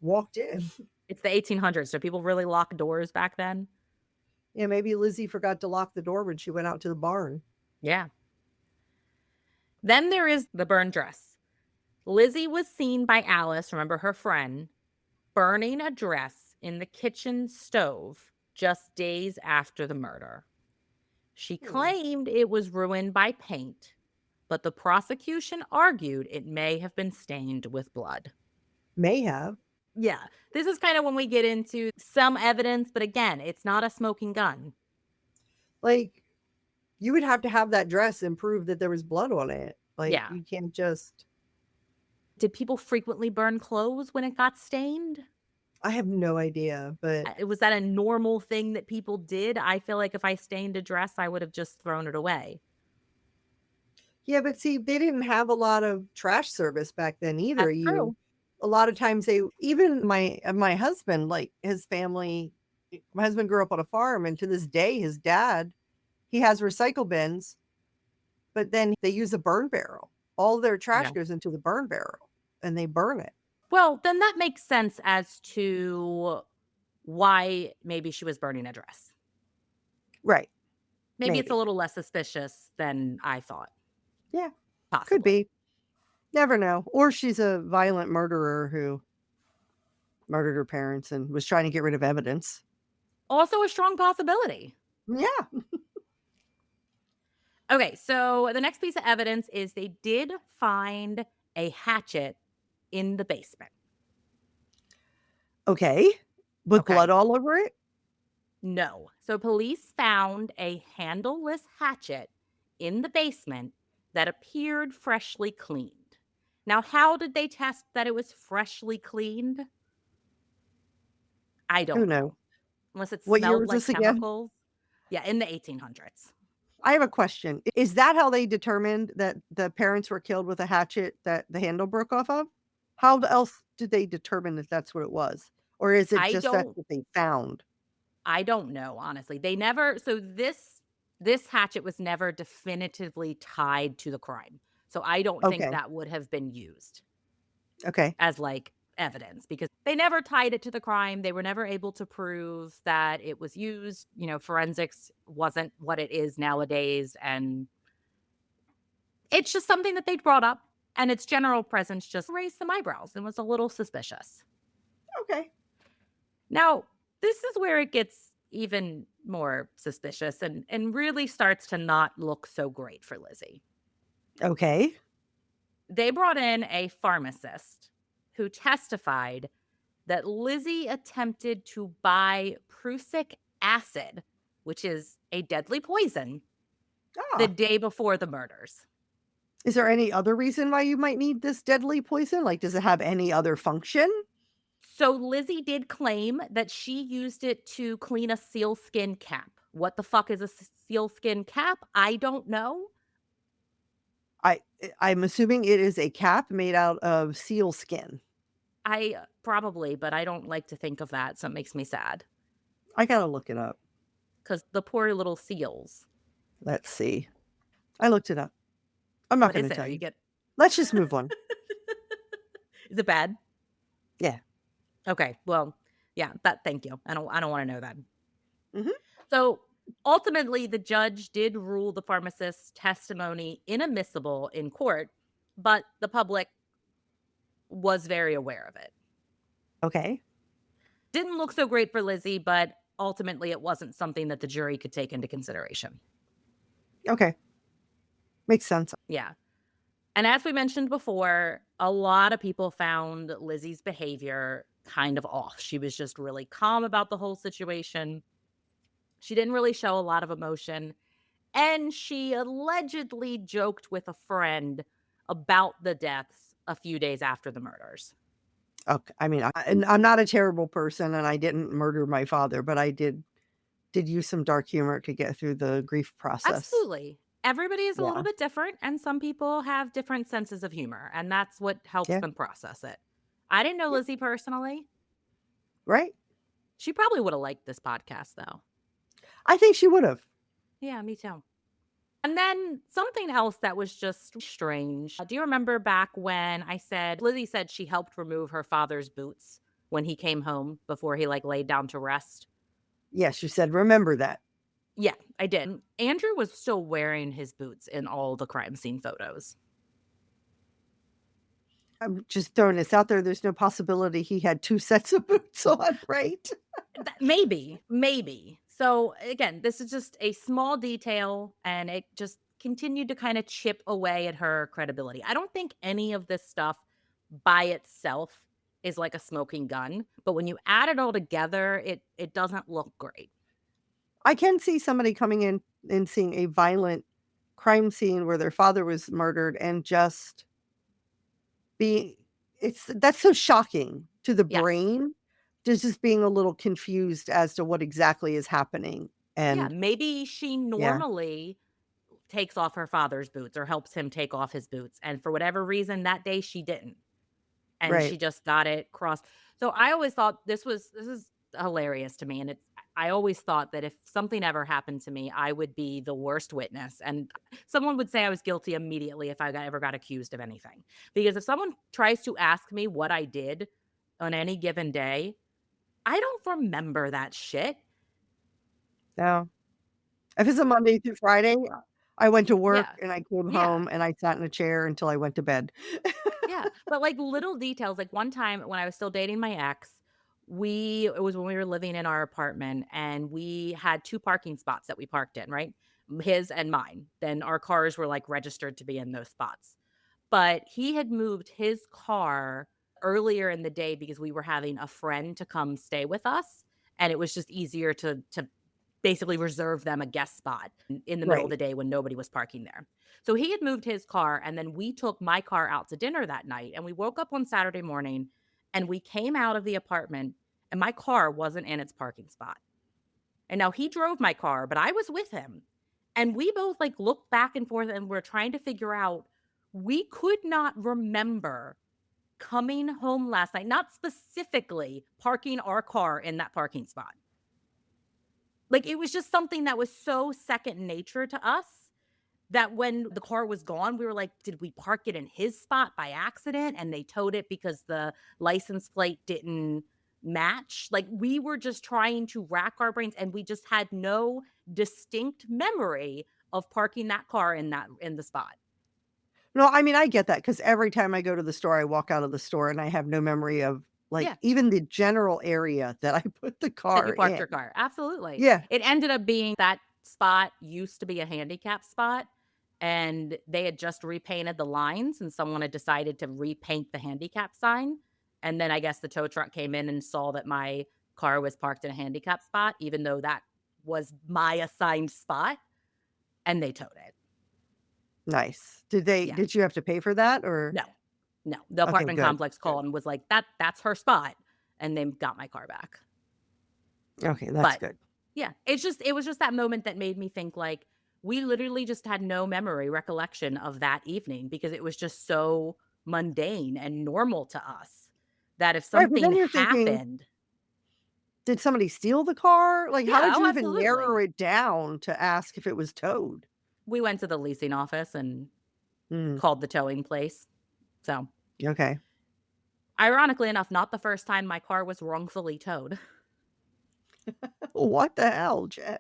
walked in. It's the 1800s. So people really lock doors back then? Yeah, maybe Lizzie forgot to lock the door when she went out to the barn. Yeah. Then there is the burned dress. Lizzie was seen by Alice, remember her friend, burning a dress in the kitchen stove just days after the murder. She Hmm. claimed it was ruined by paint, but the prosecution argued it may have been stained with blood. May have. Yeah, this is kind of when we get into some evidence, but again, it's not a smoking gun. Like, you would have to have that dress and prove that there was blood on it. Like, Yeah. you can't just Did people frequently burn clothes when it got stained? I have no idea, but Was that a normal thing that people did? I feel like if I stained a dress, I would have just thrown it away. yeah, but see, they didn't have a lot of trash service back then either. That's You true. A lot of times they even my husband, like his family, my husband grew up on a farm, and to this day, his dad, he has recycle bins, but then they use a burn barrel. All their trash Yeah. goes into the burn barrel and they burn it. Well, then that makes sense as to why maybe she was burning a dress. Right. Maybe it's a Maybe. little less suspicious than I thought, Yeah. Could possibly. be. Never know. Or she's a violent murderer who murdered her parents and was trying to get rid of evidence. Also a strong possibility. Yeah. Okay, so the next piece of evidence is they did find a hatchet in the basement. Okay. With Okay. blood all over it? No. So police found a handleless hatchet in the basement that appeared freshly cleaned. Now, how did they test that it was freshly cleaned? I Who don't knows? know. Unless it What year smelled was like this again? chemicals. Yeah, in the 1800s. I have a question. Is that how they determined that the parents were killed with a hatchet that the handle broke off of? How else did they determine that that's what it was? Or is it I just that's don't what they found? I don't know, honestly. They never so this hatchet was never definitively tied to the crime. So I don't think Okay. that would have been used Okay. as like evidence because they never tied it to the crime. They were never able to prove that it was used. Forensics wasn't what it is nowadays. And it's just something that they brought up. And its general presence just raised some eyebrows and was a little suspicious. Okay. Now, this is where it gets even more suspicious and really starts to not look so great for Lizzie. Okay. They brought in a pharmacist who testified that Lizzie attempted to buy prussic acid, which is a deadly poison, the Ah. day before the murders. Is there any other reason why you might need this deadly poison? Like, does it have any other function? So Lizzie did claim that she used it to clean a sealskin cap. What the fuck is a sealskin cap? I don't know. I'm assuming it is a cap made out of seal skin. I probably, but I don't like to think of that, so it makes me sad. I gotta look it up. Because the poor little seals. Let's see. I looked it up. I'm not What gonna is it? tell Are you you. get Let's just move on. Is it bad? Yeah. Okay, well, yeah, that thank you. I don't wanna know that. Mhm. So, ultimately, the judge did rule the pharmacist's testimony inadmissible in court, but the public was very aware of it. Okay. Didn't look so great for Lizzie, but ultimately it wasn't something that the jury could take into consideration. Okay. Makes sense. Yeah. And as we mentioned before, a lot of people found Lizzie's behavior kind of off. She was just really calm about the whole situation. She didn't really show a lot of emotion. And she allegedly joked with a friend about the deaths a few days after the murders. Okay. I mean, and I'm not a terrible person, and I didn't murder my father, but I did use some dark humor to get through the grief process. Absolutely. Everybody is a little Yeah. bit different, and some people have different senses of humor, and that's what helps Yeah. them process it. I didn't know Yeah. Lizzie personally. Right? She probably would have liked this podcast, though. I think she would've. Yeah, me too. And then something else that was just strange. Do you remember back when Lizzie said she helped remove her father's boots when he came home before he like laid down to rest? Yes, you said, "Remember that." Yeah, I did. Andrew was still wearing his boots in all the crime scene photos. I'm just throwing this out there, there's no possibility he had 2 sets of boots on, right? Maybe, maybe. So again, this is just a small detail and it just continued to kind of chip away at her credibility. I don't think any of this stuff by itself is like a smoking gun, but when you add it all together, it doesn't look great. I can see somebody coming in and seeing a violent crime scene where their father was murdered and just be that's so shocking to the Yes. brain, just being a little confused as to what exactly is happening, Yeah, and maybe she yeah, normally takes off her father's boots or helps him take off his boots and for whatever reason that day she didn't. And right. she just got it crossed. So I always thought this is hilarious to me, and I always thought that if something ever happened to me, I would be the worst witness, and someone would say I was guilty immediately if ever got accused of anything. Because if someone tries to ask me what I did on any given day, I don't remember that shit. No. If it's a Monday through Friday, I went to work Yeah. and I came Yeah. home and I sat in a chair until I went to bed. Yeah, but, like, little details, like, one time when I was still dating my ex, it was when we were living in our apartment, and we had 2 parking spots that we parked in, right? His and mine. Then our cars were, like, registered to be in those spots. But he had moved his car earlier in the day because we were having a friend to come stay with us, and it was just easier to basically reserve them a guest spot in the middle of Right, the day when nobody was parking there. So he had moved his car, and then we took my car out to dinner that night, and we woke up on Saturday morning, and we came out of the apartment, and my car wasn't in its parking spot. And now he drove my car, but I was with him. And we both like looked back and forth and we're trying to figure out we could not remember coming home last night, not specifically parking our car in that parking spot. Like it was just something that was so second nature to us that when the car was gone, we were like, did we park it in his spot by accident and they towed it because the license plate didn't match? Like we were just trying to rack our brains and we just had no distinct memory of parking that car in the spot. no, I mean, I get that because every time I go to the store, I walk out of the store and I have no memory of, like, Yeah. even the general area that I put the That you car parked your in. car. Absolutely. Yeah, It ended up being that spot used to be a handicap spot, and they had just repainted the lines, and someone had decided to repaint the handicap sign, and then I guess the tow truck came in and saw that my car was parked in a handicap spot, even though that was my assigned spot, and they towed it. nice. Yeah. Did you have to pay for that or No. No. The okay, apartment good, complex good. called and was like, That's her spot," and they got my car back. Okay, that's But good. yeah, it was just that moment that made me think, like, we literally just had no recollection of that evening because it was just so mundane and normal to us that if Right, but something then you're thinking, happened. did somebody steal the car? Like, how Yeah, did oh, you even narrow absolutely. it down to ask if it was towed? We went to the leasing office and Mm, called the towing place. So, okay. ironically enough, not the first time my car was wrongfully towed. What the hell, Jen?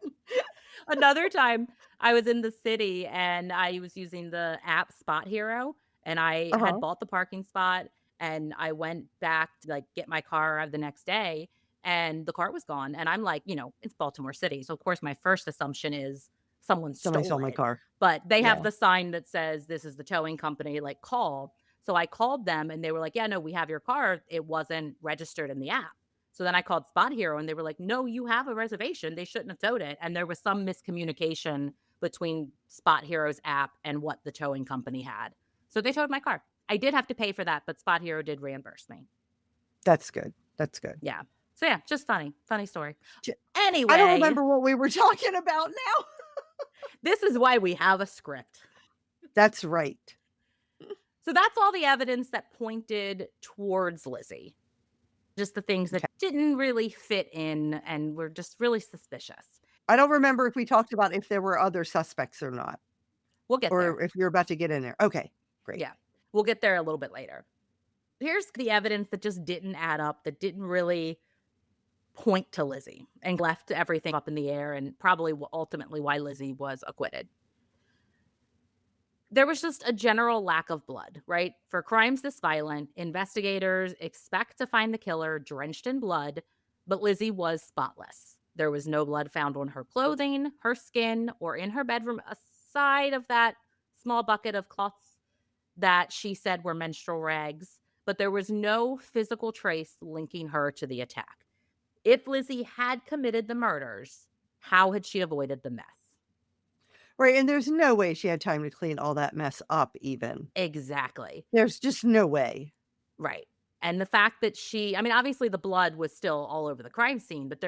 Another time, I was in the city and I was using the app Spot Hero, and I had Uh-huh. bought the parking spot, and I went back to, like, get my car the next day, and the car was gone, and I'm like, it's Baltimore City, so, of course, my first assumption is someone Somebody stole stole my it, car. but they have Yeah, the sign that says, "This is the towing company, like, call." So I called them, and they were like, "Yeah, no, we have your car. It wasn't registered in the app." So then I called Spot Hero and they were like, "No, you have a reservation. They shouldn't have towed it." And there was some miscommunication between Spot Hero's app and what the towing company had. So they towed my car. I did have to pay for that, but Spot Hero did reimburse me. that's good. That's good. Yeah. So yeah, just funny. Funny story. J I don't Anyway, remember what we were talking about now. This is why we have a script. That's right. So that's all the evidence that pointed towards Lizzie. Just the things that Okay. didn't really fit in and were just really suspicious. I don't remember if we talked about if there were other suspects or not, We'll get there. or if you're about to get in there. Okay, great. Yeah. We'll get there a little bit later. Here's the evidence that just didn't add up, that didn't really point to Lizzie and left everything up in the air, and probably ultimately why Lizzie was acquitted. There was just a general lack of blood, right? For crimes this violent, investigators expect to find the killer drenched in blood, but Lizzie was spotless. There was no blood found on her clothing, her skin, or in her bedroom, aside of that small bucket of cloths that she said were menstrual rags, but there was no physical trace linking her to the attack. If Lizzie had committed the murders, how had she avoided the mess? Right, and there's no way she had time to clean all that mess up even. Exactly. There's just no way. Right. And the fact that I mean, obviously the blood was still all over the crime scene, but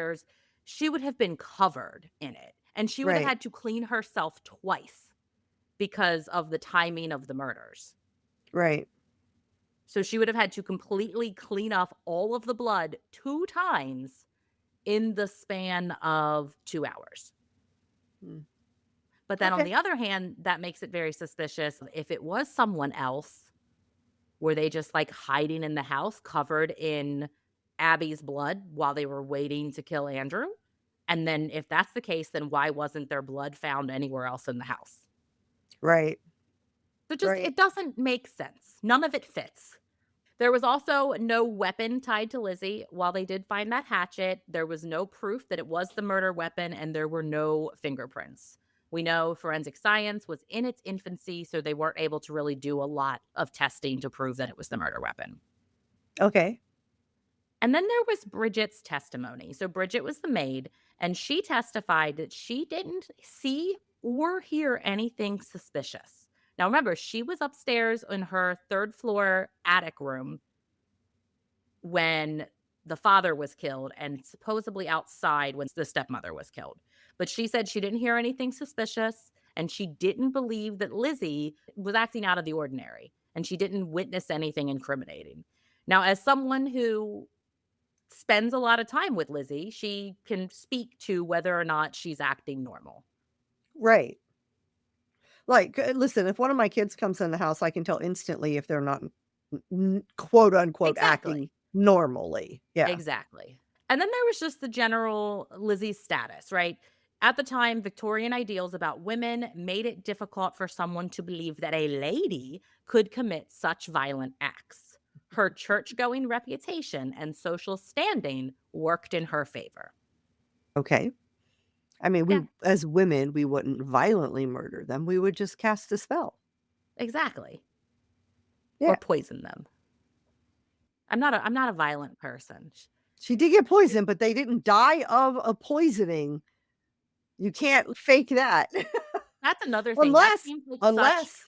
she would have been covered in it. And she would have Right, had to clean herself twice because of the timing of the murders. right. So she would have had to completely clean off all of the blood 2 times in the span of 2 hours. Mm, But then on okay. the other hand, that makes it very suspicious. If it was someone else, were they just like hiding in the house covered in Abby's blood while they were waiting to kill Andrew? And then if that's the case, then why wasn't their blood found anywhere else in the house? Right, So just right. it doesn't make sense. None of it fits. There was also no weapon tied to Lizzie. While they did find that hatchet, there was no proof that it was the murder weapon, and there were no fingerprints. We know forensic science was in its infancy, so they weren't able to really do a lot of testing to prove that it was the murder weapon. Okay. And then there was Bridget's testimony. So Bridget was the maid, and she testified that she didn't see or hear anything suspicious. Now, remember, she was upstairs in her third floor attic room when the father was killed and supposedly outside when the stepmother was killed. But she said she didn't hear anything suspicious and she didn't believe that Lizzie was acting out of the ordinary and she didn't witness anything incriminating. Now, as someone who spends a lot of time with Lizzie, she can speak to whether or not she's acting normal. Right. Like, listen, if one of my kids comes in the house, I can tell instantly if they're not quote unquote acting Exactly. normally. Yeah. Exactly. And then there was just the general Lizzie's status, right? At the time, Victorian ideals about women made it difficult for someone to believe that a lady could commit such violent acts. Her church going reputation and social standing worked in her favor. Okay. I mean, we Yeah, as women, we wouldn't violently murder them. We would just cast a spell. exactly. Or Yeah. poison them. I'm not a violent person. She did get poisoned, but they didn't die of a poisoning. You can't fake that. That's another thing. That Unless seems like such unless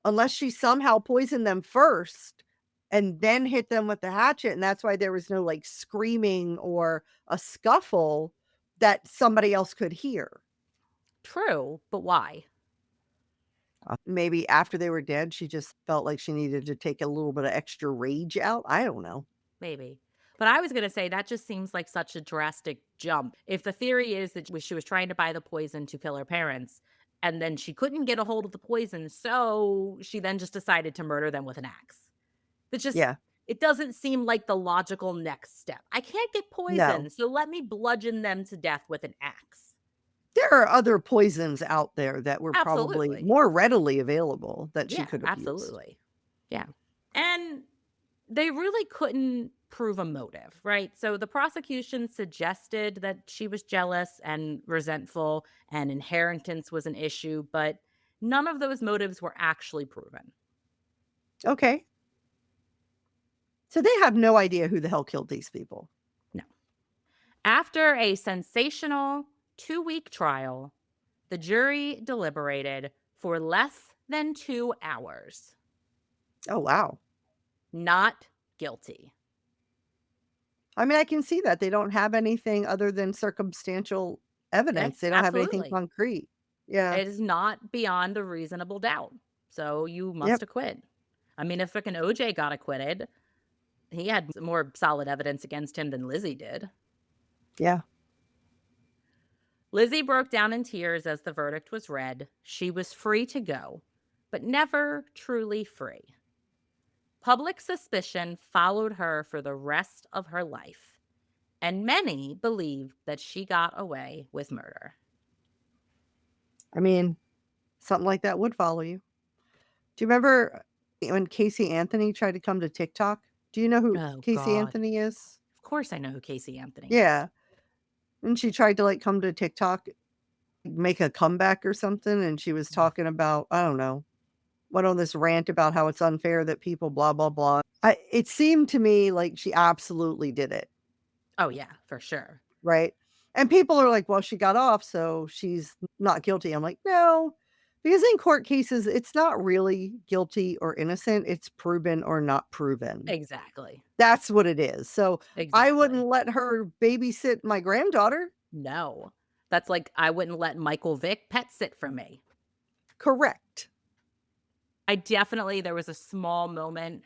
unless she somehow poisoned them first and then hit them with the hatchet, and that's why there was no, like, screaming or a scuffle that somebody else could hear. true, but why? Maybe after they were dead, she just felt like she needed to take a little bit of extra rage out? I don't know. Maybe. But I was gonna say that just seems like such a drastic jump. If the theory is that she was trying to buy the poison to kill her parents, and then she couldn't get a hold of the poison, so she then just decided to murder them with an axe. It just Yeah. it doesn't seem like the logical next step. I can't get No. poison, so let me bludgeon them to death with an axe. There are other poisons out there that were probably Absolutely. more readily available that she Yeah, could have used. absolutely. Yeah. And they really couldn't prove a motive, right? So the prosecution suggested that she was jealous and resentful and inheritance was an issue, but none of those motives were actually proven. Okay. So they have no idea who the hell killed these people. No. After a sensational 2-week trial, the jury deliberated for less than 2 hours. Oh, wow. Not guilty. I mean, I can see that. They don't have anything other than circumstantial evidence. They don't have anything Absolutely. concrete. Yeah. It is not beyond a reasonable doubt. So you must Yep. acquit. I mean, if frickin' OJ got acquitted, he had more solid evidence against him than Lizzie did. Yeah. Lizzie broke down in tears as the verdict was read. She was free to go, but never truly free. Public suspicion followed her for the rest of her life, and many believed that she got away with murder. I mean, something like that would follow you. Do you remember when Casey Anthony tried to come to TikTok? Do you know who Oh, Casey God. Anthony is? Of course I know who Casey Anthony is. Yeah. And she tried to, like, come to TikTok, make a comeback or something, and she was Mhm. talking about, I don't know, went on this rant about how it's unfair that people blah, blah, blah. It seemed to me like she absolutely did it, Oh, yeah, for sure. right? And people are like, "Well, she got off, so she's not guilty." I'm like, "No," because in court cases, it's not really guilty or innocent, it's proven or not proven. Exactly. That's what it is. So, I Exactly. wouldn't let her babysit my granddaughter. No. That's like I wouldn't let Michael Vick pet sit for me. Correct. I definitely there was a small moment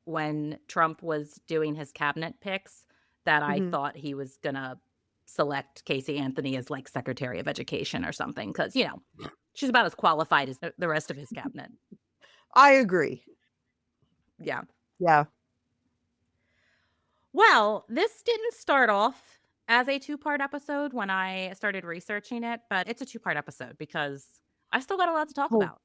when Trump was doing his cabinet picks that I Mhm. thought he was gonna select Casey Anthony as, like, Secretary of Education or something because she's about as qualified as the rest of his cabinet. I agree. Yeah. Yeah. Well, this didn't start off as a two-part episode when I started researching it, but it's a two-part episode because I still got a lot to talk Oh, about.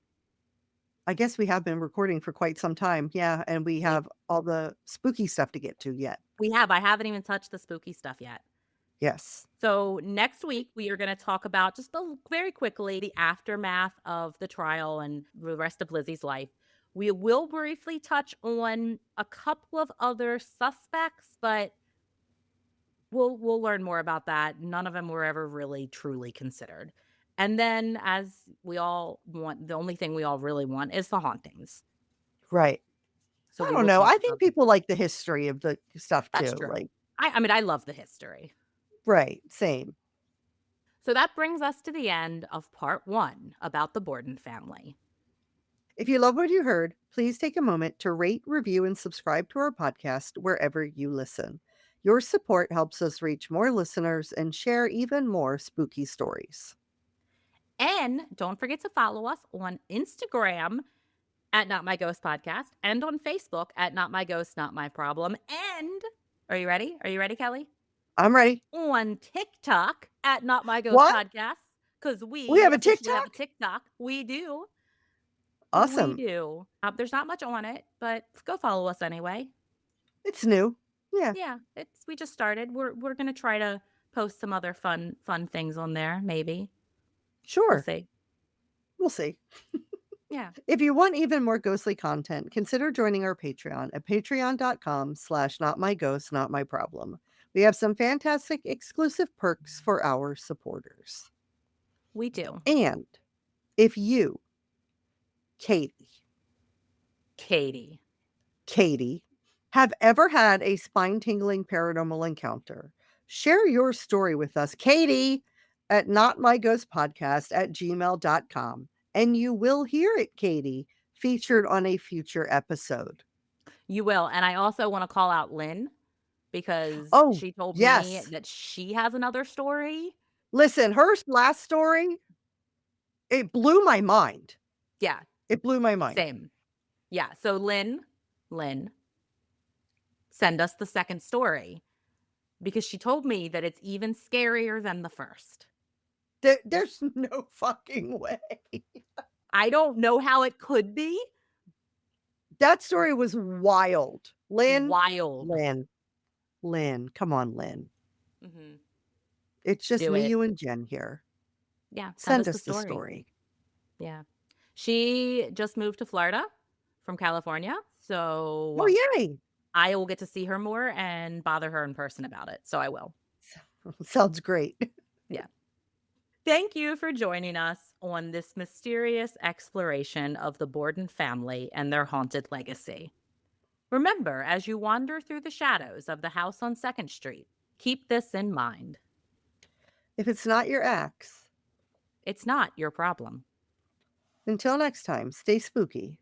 I guess we have been recording for quite some time. Yeah, and we We have all the spooky stuff to get to yet. we have. I haven't even touched the spooky stuff yet. Yes. So next week we are going to talk about very quickly the aftermath of the trial and the rest of Lizzie's life. We will briefly touch on a couple of other suspects, but we'll learn more about that. None of them were ever really truly considered. And then as we all want, the only thing we all really want is the hauntings. Right. So I we don't will know. talk I think about people like the history of the stuff that's too. true. Like, I mean I love the history. right, same. So that brings us to the end of part 1 about the Borden family. If you love what you heard, please take a moment to rate, review, and subscribe to our podcast wherever you listen. Your support helps us reach more listeners and share even more spooky stories. And don't forget to follow us on Instagram at Not My Ghost Podcast and on Facebook at Not My Ghost, Not My Problem. And are you ready? Are you ready, Kelly? I'm ready. On TikTok at Not My Ghost What? Podcast because We we have a officially have a TikTok? TikTok. We do. We Awesome. do. There's not much on it, but go follow us anyway. It's new. Yeah, Yeah, it's we just started. We're gonna try to post some other fun things on there. Maybe we'll sure. see. We'll see. Yeah. If you want even more ghostly content, consider joining our Patreon at patreon.com/notmyghost, We have some fantastic exclusive perks for our supporters. We do. And if you, Katie, Katie. Katie, have ever had a spine-tingling paranormal encounter, share your story with us, Katie, at notmyghostpodcast@gmail.com. And you will hear it, Katie, featured on a future episode. You will. And I also want to call out Lynn because Oh, she told me yes. that she has another story. Listen, her last story, it blew my mind. Yeah, It blew my mind. same. Yeah. So Lynn, send us the second story because she told me that it's even scarier than the first. There's no fucking way. I don't know how it could be. That story was wild. Wild. Lynn, Lynn, come on, Lynn. Mhm. It's just Do me, it. you, and Jen here. Yeah, send Send us the us the story. story. Yeah. She just moved to Florida from California, Oh, so yay. I will get to see her more and bother her in person about it, so I will. Sounds great. Yeah. Thank you for joining us on this mysterious exploration of the Borden family and their haunted legacy. Remember, as you wander through the shadows of the house on 2nd Street, keep this in mind. If it's not your ex, It's not your problem. Until next time, stay spooky.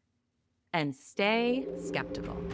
And stay skeptical.